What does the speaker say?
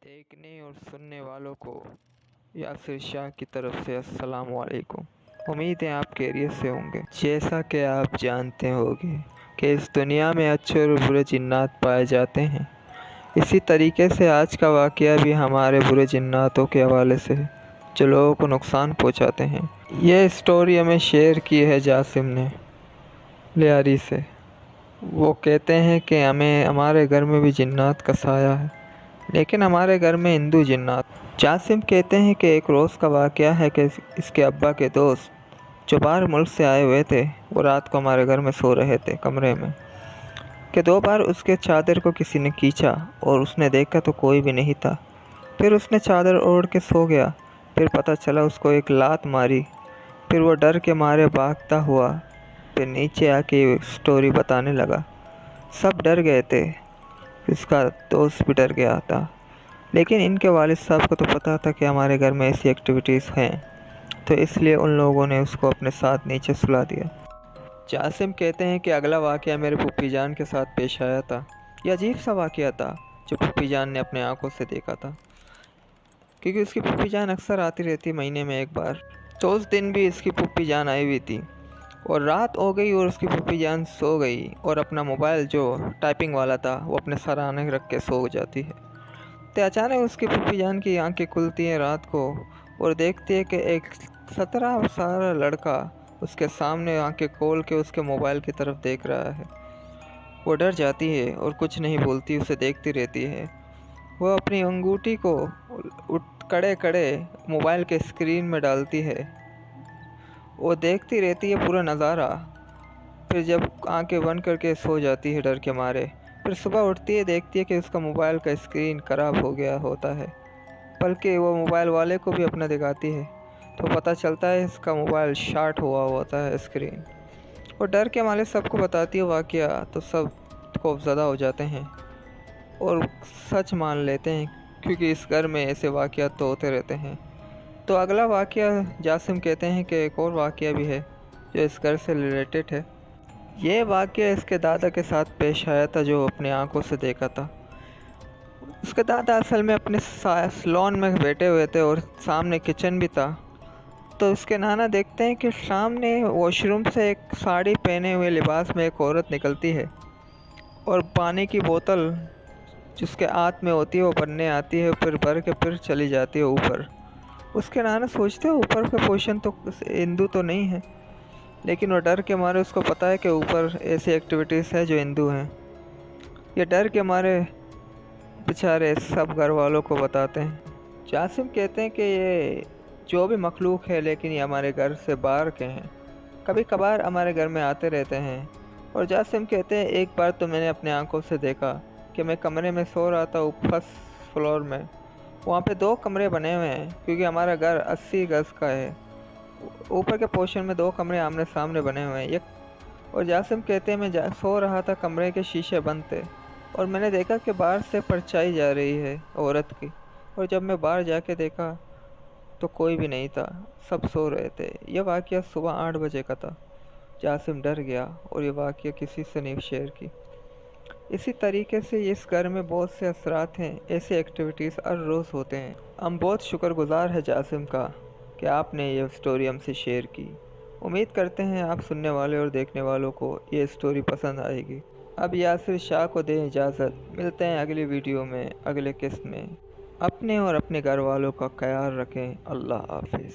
دیکھنے اور سننے والوں کو یاسر شاہ کی طرف سے السلام علیکم۔ امید ہے آپ خیریت سے ہوں گے۔ جیسا کہ آپ جانتے ہوگے کہ اس دنیا میں اچھے اور برے جنات پائے جاتے ہیں، اسی طریقے سے آج کا واقعہ بھی ہمارے برے جناتوں کے حوالے سے ہے جو لوگوں کو نقصان پہنچاتے ہیں۔ یہ اسٹوری ہمیں شیئر کی ہے جاسم نے لیاری سے۔ وہ کہتے ہیں کہ ہمارے گھر میں بھی جنات کا سایہ ہے، لیکن ہمارے گھر میں ہندو جنات۔ جاسم کہتے ہیں کہ ایک روز کا واقعہ ہے کہ اس کے ابا کے دوست جو باہر ملک سے آئے ہوئے تھے، وہ رات کو ہمارے گھر میں سو رہے تھے کمرے میں، کہ 2 بار اس کے چادر کو کسی نے کھینچا اور اس نے دیکھا تو کوئی بھی نہیں تھا۔ پھر اس نے چادر اوڑھ کے سو گیا، پھر پتہ چلا اس کو ایک لات ماری، پھر وہ ڈر کے مارے بھاگتا ہوا پھر نیچے آ کے اسٹوری بتانے لگا۔ سب ڈر گئے تھے، اس کا دوست بھی ڈر گیا تھا، لیکن ان کے والد صاحب کو تو پتہ تھا کہ ہمارے گھر میں ایسی ایکٹیویٹیز ہیں، تو اس لیے ان لوگوں نے اس کو اپنے ساتھ نیچے سلا دیا۔ جاسم کہتے ہیں کہ اگلا واقعہ میرے پھوپھی جان کے ساتھ پیش آیا تھا۔ یہ عجیب سا واقعہ تھا جو پھوپھی جان نے اپنے آنکھوں سے دیکھا تھا، کیونکہ اس کی پھوپھی جان اکثر آتی رہتی مہینے میں ایک بار۔ تو اس دن بھی اس کی پھوپھی جان آئی ہوئی تھی اور رات ہو گئی اور اس کی پھوپھی جان سو گئی اور اپنا موبائل جو ٹائپنگ والا تھا وہ اپنے سرانے رکھ کے سو جاتی ہے۔ تو اچانک اس کی پھوپھی جان کی آنکھیں کھلتی ہیں رات کو اور دیکھتی ہے کہ ایک 17 سالہ لڑکا اس کے سامنے آنکھیں کھول کے اس کے موبائل کی طرف دیکھ رہا ہے۔ وہ ڈر جاتی ہے اور کچھ نہیں بولتی، اسے دیکھتی رہتی ہے۔ وہ اپنی انگوٹھی کو کڑے کڑے موبائل کے اسکرین میں ڈالتی ہے، وہ دیکھتی رہتی ہے پورا نظارہ، پھر جب آنکھیں بند کر کے سو جاتی ہے ڈر کے مارے۔ پھر صبح اٹھتی ہے، دیکھتی ہے کہ اس کا موبائل کا اسکرین خراب ہو گیا ہوتا ہے، بلکہ وہ موبائل والے کو بھی اپنا دکھاتی ہے تو پتہ چلتا ہے اس کا موبائل شارٹ ہوا ہوتا ہے اسکرین۔ اور ڈر کے مارے سب کو بتاتی ہے واقعہ، تو سب خوف زدہ ہو جاتے ہیں اور سچ مان لیتے ہیں، کیونکہ اس گھر میں ایسے واقعات تو ہوتے رہتے ہیں۔ تو اگلا واقعہ جاسم کہتے ہیں کہ ایک اور واقعہ بھی ہے جو اس گھر سے ریلیٹڈ ہے۔ یہ واقعہ اس کے دادا کے ساتھ پیش آیا تھا جو اپنے آنکھوں سے دیکھا تھا۔ اس کے دادا اصل میں اپنے سلون میں بیٹھے ہوئے تھے اور سامنے کچن بھی تھا، تو اس کے نانا دیکھتے ہیں کہ سامنے واش روم سے ایک ساڑی پہنے ہوئے لباس میں ایک عورت نکلتی ہے اور پانی کی بوتل جس کے ہاتھ میں ہوتی ہے وہ بھرنے آتی ہے، پھر بھر کے پھر چلی جاتی ہے اوپر۔ اس کے نانا سوچتے ہیں اوپر کا پورشن تو ہندو تو نہیں ہے، لیکن وہ ڈر کے مارے اس کو پتہ ہے کہ اوپر ایسی ایکٹیویٹیز ہے جو ہندو ہیں۔ یہ ڈر کے مارے بیچارے سب گھر والوں کو بتاتے ہیں۔ جاسم کہتے ہیں کہ یہ جو بھی مخلوق ہے لیکن یہ ہمارے گھر سے باہر کے ہیں، کبھی کبھار ہمارے گھر میں آتے رہتے ہیں۔ اور جاسم کہتے ہیں ایک بار تو میں نے اپنے آنکھوں سے دیکھا کہ میں کمرے میں سو رہا تھا فرسٹ فلور میں، وہاں پہ 2 کمرے بنے ہوئے ہیں کیونکہ ہمارا گھر 80 گز کا ہے، اوپر کے پورشن میں 2 کمرے آمنے سامنے بنے ہوئے ہیں۔ اور جاسم کہتے ہیں میں سو رہا تھا، کمرے کے شیشے بند تھے اور میں نے دیکھا کہ باہر سے پرچھائی جا رہی ہے عورت کی، اور جب میں باہر جا کے دیکھا تو کوئی بھی نہیں تھا، سب سو رہے تھے۔ یہ واقعہ صبح 8 بجے کا تھا۔ جاسم ڈر گیا اور یہ واقعہ کسی سے نہیں شیئر کی۔ اسی طریقے سے اس گھر میں بہت سے اثرات ہیں، ایسے ایکٹیویٹیز ہر روز ہوتے ہیں۔ ہم بہت شکر گزار ہیں جاسم کا کہ آپ نے یہ اسٹوری ہم سے شیئر کی۔ امید کرتے ہیں آپ سننے والے اور دیکھنے والوں کو یہ اسٹوری پسند آئے گی۔ اب یاسر شاہ کو دیں اجازت، ملتے ہیں اگلی ویڈیو میں اگلے قسط میں۔ اپنے اور اپنے گھر والوں کا خیال رکھیں۔ اللہ حافظ۔